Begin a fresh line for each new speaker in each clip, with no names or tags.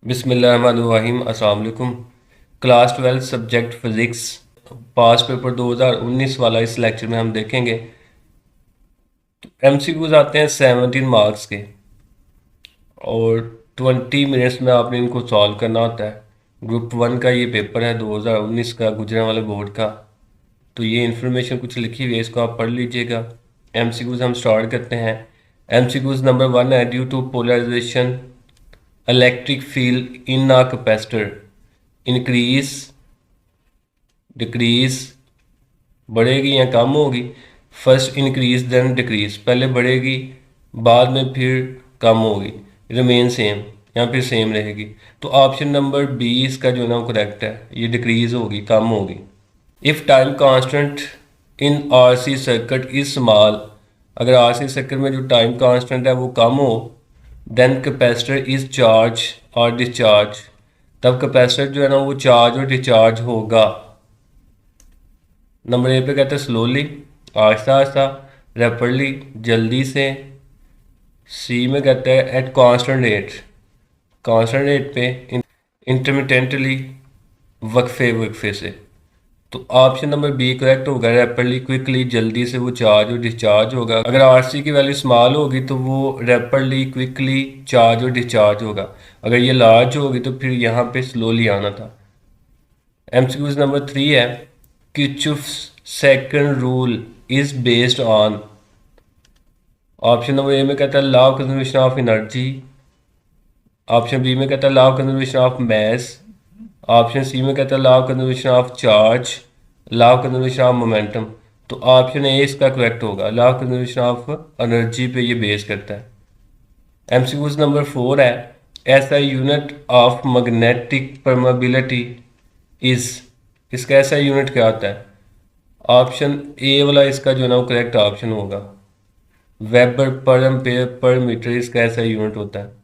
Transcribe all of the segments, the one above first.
बिस्मिल्लाहिर्रहमानिर्रहीम। अस्सलाम वालेकुम। क्लास 12 सब्जेक्ट फ़िज़िक्स पास पेपर 2019 वाला इस लेक्चर में हम देखेंगे। एमसीक्यूज आते हैं 17 मार्क्स के और 20 मिनट्स में आपने इनको सॉल्व करना होता है। ग्रुप 1 का ये पेपर है 2019 का, गुजरांवाला बोर्ड का। तो ये इन्फॉर्मेशन कुछ लिखी हुई है, इसको आप पढ़ लीजिएगा। एमसीक्यूज हम स्टार्ट करते हैं। एमसीक्यूज नंबर 1 है, due to polarization electric field in a capacitor increase decrease, बढ़ेगी या कम होगी। फर्स्ट इंक्रीज देन डिक्रीज, पहले बढ़ेगी बाद में फिर कम होगी। रिमेन सेम, या फिर सेम रहेगी। तो ऑप्शन नंबर बी इसका जो है ना वो करेक्ट है, ये डिक्रीज होगी, कम होगी। If time constant in RC circuit is small, अगर आरसी सर्किट में जो टाइम कांस्टेंट है वो कम हो, देन कैपेसिटर इज चार्ज और डिस्चार्ज, तब कैपेसिटर जो है ना वो चार्ज और डिस्चार्ज होगा। नंबर ए पे कहते हैं स्लोली, आहिस्ता आहिस्ता। रैपिडली, जल्दी से। सी में कहते हैं at constant rate, constant rate पे। इंटरमिटेंटली, वक्फे वक्फे से। तो ऑप्शन नंबर बी करेक्ट होगा, रैपिडली क्विकली, जल्दी से वो चार्ज और डिस्चार्ज होगा। अगर आरसी की वैल्यू स्मॉल होगी तो वो रैपिडली क्विकली चार्ज और डिस्चार्ज होगा। अगर ये लार्ज होगी तो फिर यहाँ पे स्लोली आना था। एमसीक्यूज नंबर 3 है, Kirchhoff's second rule is based on. Option number A में कहता है law of conservation of energy. Option B में कहता है law of conservation of mass. Option C में कहता है law of conservation of charge, law of conservation of momentum. तो ऑप्शन ए इसका करेक्ट होगा, law of conservation of energy पे ये बेस करता है। एमसीक्यूज नंबर 4 है, ऐसा unit of magnetic permeability is, इसका ऐसा यूनिट क्या होता है। ऑप्शन ए वाला इसका जो है ना वो करेक्ट ऑप्शन होगा, वेबर पर एम्पेयर पर मीटर इसका ऐसा यूनिट होता है।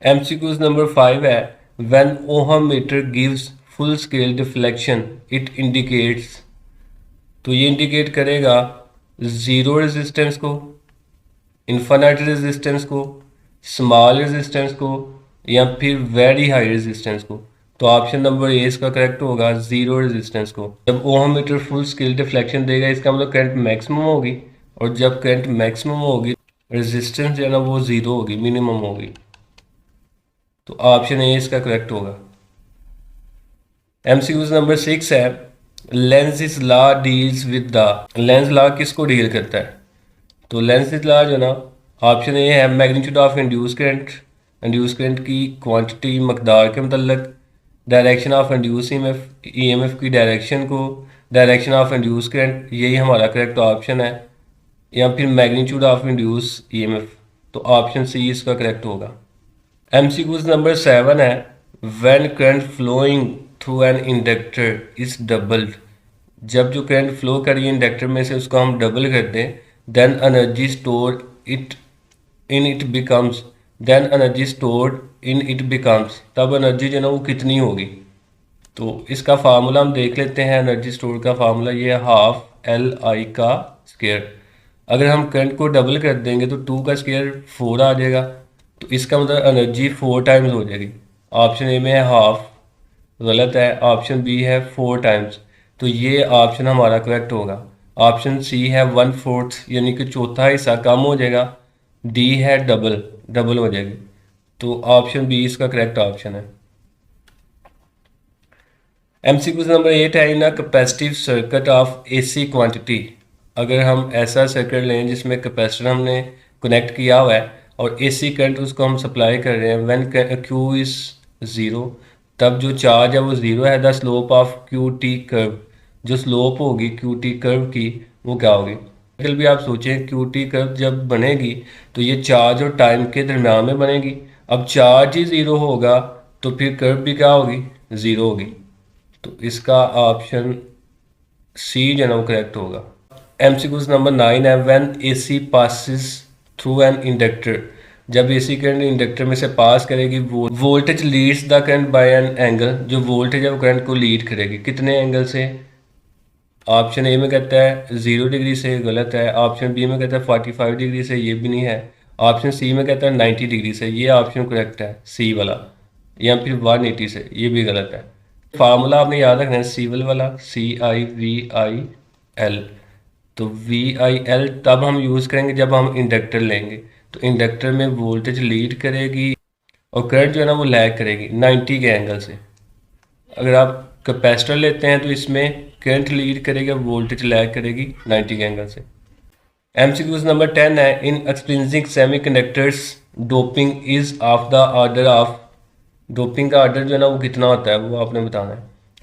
एमसीक्यूज नंबर 5 है, when ohm meter gives full scale deflection it indicates. तो ये इंडिकेट करेगा ज़ीरो रेजिस्टेंस को, इन्फानाइट रेजिस्टेंस को, स्मॉल रेजिस्टेंस को, या फिर वेरी हाई रेजिस्टेंस को। तो ऑप्शन नंबर ए इसका करेक्ट होगा, ज़ीरो रेजिस्टेंस को। जब ohm meter full scale deflection देगा इसका मतलब करंट मैक्सिमम होगी, और जब करंट मैक्सिमम होगी रेजिस्टेंस जो है ना वो ज़ीरो होगी, मिनिमम होगी। तो ऑप्शन ए इसका करेक्ट होगा। एमसीक्यूज नंबर 6 है, Lenz law deals with the. Lenz law किसको डील करता है। तो लेंज़ लॉ जो ना, ऑप्शन ए है magnitude of induce current, induce current की क्वांटिटी मकदार के मतलब, डायरेक्शन ऑफ इंड्यूस ईएमएफ की डायरेक्शन को, डायरेक्शन ऑफ इंड्यूस करंट, यही हमारा करेक्ट ऑप्शन है, या फिर मैग्नीट्यूड ऑफ इंड्यूस ईएमएफ। तो ऑप्शन सी इसका करेक्ट होगा। एमसीक्यूज नंबर 7 है, when current flowing through an inductor is doubled. जब जो करंट फ्लो कर रही है इंडक्टर में से उसको हम डबल कर दें, then energy store it in it becomes, then energy stored in it becomes, तब एनर्जी जो है ना वो कितनी होगी। तो इसका फार्मूला हम देख लेते हैं। एनर्जी स्टोर का फार्मूला ये है हाफ एल आई का स्क्वायर। अगर हम करंट को डबल कर देंगे तो 2 का स्क्वायर 4 आ जाएगा, तो इसका मतलब एनर्जी 4 टाइम्स हो जाएगी। ऑप्शन ए में है हाफ, गलत है। ऑप्शन बी है 4 टाइम्स, तो ये ऑप्शन हमारा करेक्ट होगा। ऑप्शन सी है 1/4, यानी कि चौथा हिस्सा कम हो जाएगा। डी है डबल, डबल हो जाएगी। तो ऑप्शन बी इसका करेक्ट ऑप्शन है। एमसीक्यूज नंबर 8 है, in a capacitive circuit of AC quantity. अगर हम ऐसा सर्किट लें जिसमें कैपेसिटर हमने कनेक्ट किया हुआ है और एसी करंट उसको हम सप्लाई कर रहे हैं, व्हेन क्यू इज ज़ीरो, तब जो चार्ज है वो ज़ीरो है। The slope of Q T curve, जो स्लोप होगी क्यू टी कर्व की वो क्या होगी। कल भी आप सोचें क्यू टी कर्व जब बनेगी तो ये चार्ज और टाइम के दरम्यान में बनेगी। अब चार्ज ही ज़ीरो होगा तो फिर कर्व भी क्या होगी, ज़ीरो होगी। तो इसका ऑप्शन सी जो है ना वो करेक्ट होगा। एमसीक्यूज नंबर 9 है, when AC passes through an inductor. जब एसी करंट इंडक्टर में से पास करेगी, voltage leads the current by an angle, जो वोल्टेज है वो करंट को लीड करेगी कितने एंगल से। ऑप्शन ए में कहता है 0 डिग्री से, गलत है। ऑप्शन बी में कहता है 45 डिग्री से, ये भी नहीं है। ऑप्शन सी में कहता है 90 डिग्री से, ये ऑप्शन करेक्ट है सी वाला, या फिर 180 से, ये भी गलत है। फार्मूला आपने याद रखना है सिविल वाला, CIVIL। तो VIL तब हम यूज़ करेंगे जब हम इंडक्टर लेंगे, तो इंडक्टर में वोल्टेज लीड करेगी और करंट जो है ना वो लैग करेगी 90 के एंगल से। अगर आप कैपेसिटर लेते हैं तो इसमें करंट लीड करेगा, वोल्टेज लैग करेगी 90 के एंगल से। MCQs नंबर 10 है, in extrinsic semiconductors doping is of the order of. Doping का ऑर्डर जो है ना वो कितना होता है वो आपने बताना है।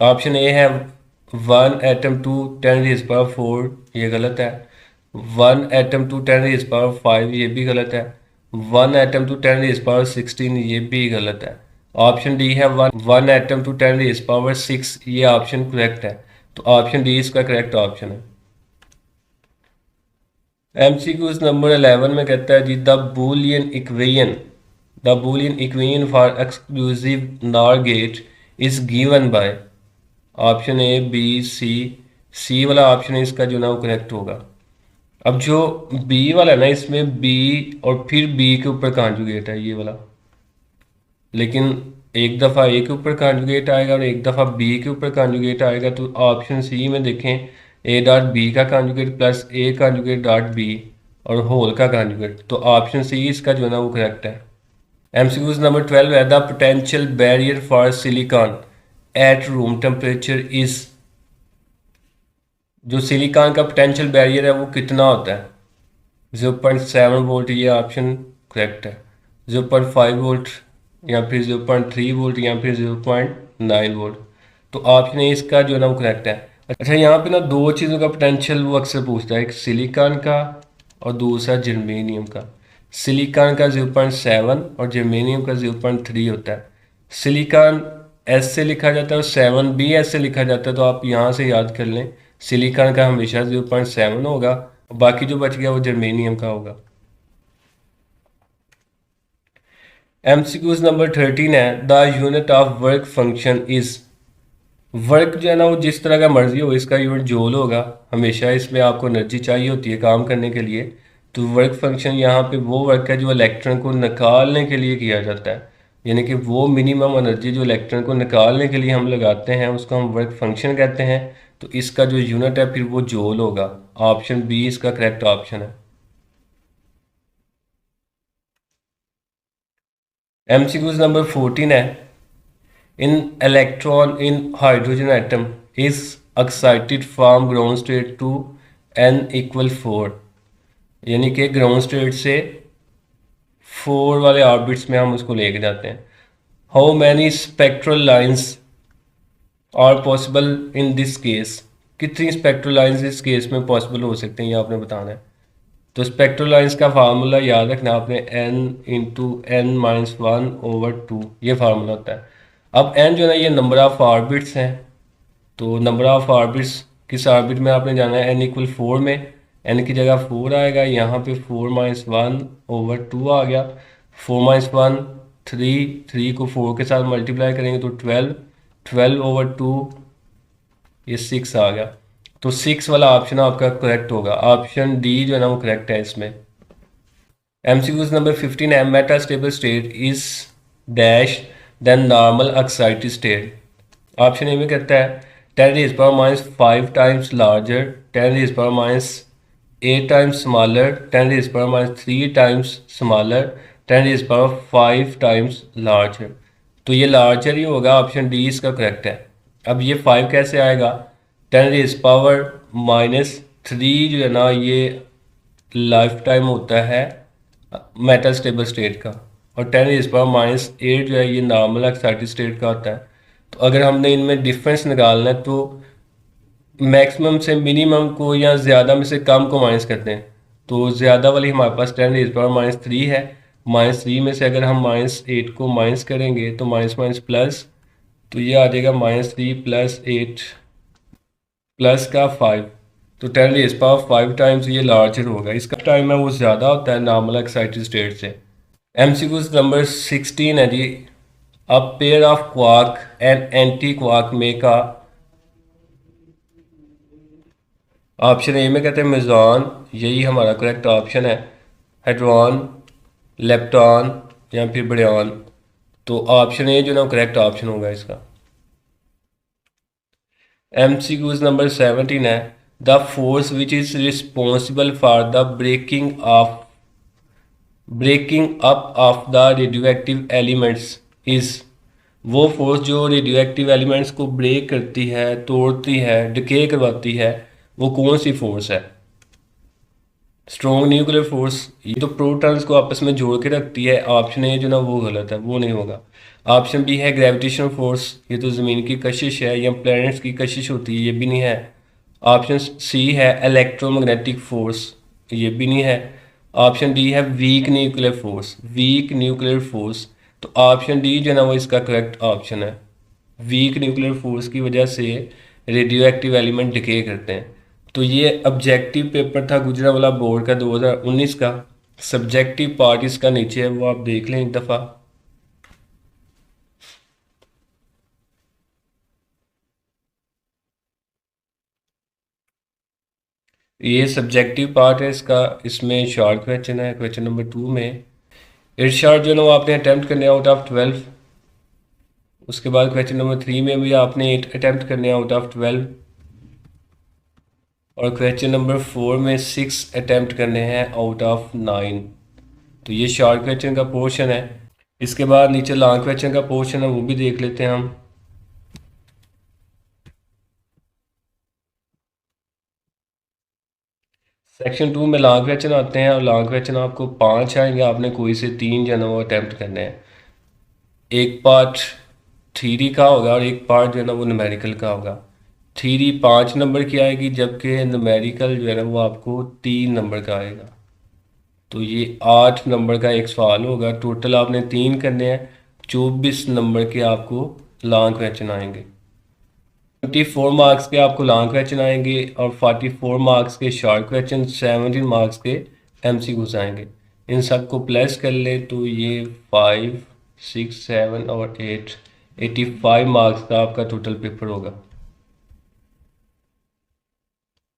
ऑप्शन ए है 1 एटम टू 10⁻⁴, ये गलत है। 1 एटम टू 10⁻⁵, ये भी गलत है। 1 एटम टू 10⁻16, ये भी गलत है। ऑप्शन डी है 1 एटम टू 10⁻6, ये ऑप्शन करेक्ट है। तो ऑप्शन डी इसका करेक्ट ऑप्शन है। MCQs नंबर 11 में कहता है जी the Boolean equation for exclusive NOR gate is given by. Option A, B, C वाला ऑप्शन है इसका जो ना वो करेक्ट होगा। अब जो बी वाला है ना, इसमें बी और फिर बी के ऊपर कॉन्जुगेट है ये वाला, लेकिन एक दफ़ा ए के ऊपर कॉन्जुगेट आएगा और एक दफ़ा बी के ऊपर कॉन्जुगेट आएगा। तो ऑप्शन सी में देखें, ए डॉट बी का conjugate plus A conjugate dot B और होल का कॉन्जुगेट, तो ऑप्शन सी इसका जो है ना वो करेक्ट है। MCQs नंबर 12 है, the potential barrier for silicon at room temperature is. जो सिलिकॉन का पोटेंशियल बैरियर है वो कितना होता है? 0.7 वोल्ट, ये ऑप्शन करेक्ट है। 0.5 वोल्ट, या फिर 0.3 वोल्ट, या फिर 0.9 वोल्ट। तो ऑप्शन ए इसका जो है ना वो करेक्ट है। अच्छा, यहाँ पे ना दो चीज़ों का पोटेंशियल वो अक्सर पूछता है, एक सिलिकॉन का और दूसरा जर्मेनियम का। सिलिकॉन का 0.7 और जर्मेनियम का 0.3 होता है। सिलिकॉन एस से लिखा जाता है और 7 भी एस से लिखा जाता है, तो आप यहाँ से याद कर लें सिलिकॉन का हमेशा 0.7 होगा और बाकी जो बच गया वो जर्मेनियम का होगा। MCQs नंबर 13 है, the unit of work function is. Work जो है ना वो जिस तरह का मर्जी हो, इसका यूनिट जूल होगा। हमेशा इसमें आपको एनर्जी चाहिए होती है काम करने के लिए, तो वर्क फंक्शन यहाँ पे वो वर्क है जो इलेक्ट्रॉन को निकालने के लिए किया जाता है, यानी कि वो मिनिमम एनर्जी जो इलेक्ट्रॉन को निकालने के लिए हम लगाते हैं उसको हम वर्क फंक्शन कहते हैं। तो इसका जो यूनिट है फिर वो जूल होगा। ऑप्शन बी इसका करेक्ट ऑप्शन है। MCQs नंबर 14 है, in electron in hydrogen atom is excited from ground state to n=4, यानी कि ग्राउंड स्टेट से 4 वाले ऑर्बिट्स में हम उसको लेके जाते हैं। How many spectral lines are possible in this case. कितनी स्पेक्ट्रल लाइंस इस केस में पॉसिबल हो सकते हैं ये आपने बताना है। तो स्पेक्ट्रल लाइंस का फार्मूला याद रखना आपने, n × n−1/2, ये फार्मूला होता है। अब n जो है ना ये नंबर ऑफ ऑर्बिट्स हैं, तो नंबर ऑफ ऑर्बिट्स किस ऑर्बिट में आपने जाना है, n=4 में। n की जगह 4 आएगा, यहाँ पे 4−1/2 आ गया। 4−1 3 को 4 के साथ मल्टीप्लाई करेंगे तो 12/2 ये 6 आ गया। तो 6 वाला ऑप्शन आपका करेक्ट होगा। ऑप्शन डी जो है ना वो करेक्ट है इसमें। MCQs नंबर 15 है, metastable state is dash than normal excited state. Option A में कहता है 10⁻⁵ times larger, 10⁻⁸ times smaller, 10⁻³ times smaller, 10⁻⁵ times larger. तो ये लार्जर ही होगा, ऑप्शन डी इसका करेक्ट है। अब ये 5 कैसे आएगा, 10⁻⁻³ जो है ना ये लाइफ टाइम होता है मेटल स्टेबल स्टेट का, और 10⁻⁸ जो है ये नॉर्मल एक्साइटेड स्टेट का होता है। तो अगर हमने इनमें डिफरेंस निकालना है तो मैक्सिमम से मिनिमम को या ज़्यादा में से कम को माइनस करते हैं। तो ज़्यादा वाली हमारे पास 10⁻³ है, -3 में से अगर हम -8 को माइनस करेंगे तो माइनस माइनस प्लस, तो ये आ जाएगा -3 + 8 प्लस का 5, तो 10⁻⁵ टाइम्स ये लार्जर होगा। इसका टाइम है वो ज़्यादा होता है नॉर्मल एक्साइटेड स्टेट से। MCQs नंबर 16 है जी, a pair of quark and anti quark make a. Option A में कहते हैं मेजॉन, यही हमारा करेक्ट ऑप्शन है। हेड्रॉन लेप्टॉन या फिर बड़ियान। तो ऑप्शन ए जो ना करेक्ट ऑप्शन होगा इसका। MCQs नंबर 17 है, the force which is responsible for the breaking up of the radioactive elements is. वो फोर्स जो रेडियो एक्टिव एलिमेंट्स को ब्रेक करती है, तोड़ती है, डिके करवाती है, वो कौन सी फोर्स है? स्ट्रॉन्ग न्यूक्लियर फोर्स, ये तो प्रोटॉन्स को आपस में जोड़ के रखती है। ऑप्शन ए जो ना वो गलत है, वो नहीं होगा। ऑप्शन बी है ग्रेविटेशनल फोर्स, ये तो ज़मीन की कशिश है या प्लैनेट्स की कशिश होती है, ये भी नहीं है। ऑप्शन सी है इलेक्ट्रोमैग्नेटिक फोर्स, ये भी नहीं है। ऑप्शन डी है weak nuclear force, weak nuclear force. तो ऑप्शन डी जो है ना वो इसका करेक्ट ऑप्शन है। वीक न्यूक्लियर फोर्स की वजह से रेडियो एक्टिव एलिमेंट डिके करते हैं। तो ये ऑब्जेक्टिव पेपर था गुजरांवाला बोर्ड का 2019 का। सब्जेक्टिव पार्ट इसका नीचे है, वो आप देख लें एक दफ़ा। ये सब्जेक्टिव पार्ट है इसका, इसमें शॉर्ट क्वेश्चन है। क्वेश्चन नंबर 2 में इरशाद जो है ना वो आपने अटैम्प्ट करने आउट ऑफ 12। उसके बाद क्वेश्चन नंबर 3 में भी आपने 8 अटैम्प्ट करने आउट ऑफ 12। और क्वेश्चन नंबर 4 में 6 अटैम्प्ट करने हैं आउट ऑफ 9। तो ये शॉर्ट क्वेश्चन का पोर्शन है। इसके बाद नीचे लॉन्ग क्वेश्चन का पोर्शन है, वो भी देख लेते हैं हम। सेक्शन 2 में लॉन्ग क्वेश्चन आते हैं और लॉन्ग क्वेश्चन आपको 5 आएंगे, आपने कोई से 3 जो है ना वो अटैम्प्ट करने हैं। एक पार्ट थ्योरी का होगा और एक पार्ट जो है ना वो न्यूमेरिकल का होगा। थ्योरी 5 नंबर की आएगी, जबकि न्यूमेरिकल जो है ना वो आपको 3 नंबर का आएगा। तो ये 8 नंबर का एक सवाल होगा। टोटल आपने 3 करने हैं, 24 नंबर के आपको लॉन्ग क्वेश्चन आएंगे। 24 मार्क्स के आपको लॉन्ग क्वेश्चन आएंगे और 44 मार्क्स के शॉर्ट क्वेश्चन, 17 मार्क्स के MCQs आएंगे। इन सब को प्लस कर ले तो ये 5, 6, 7 और 8, 85 मार्क्स का आपका टोटल पेपर होगा।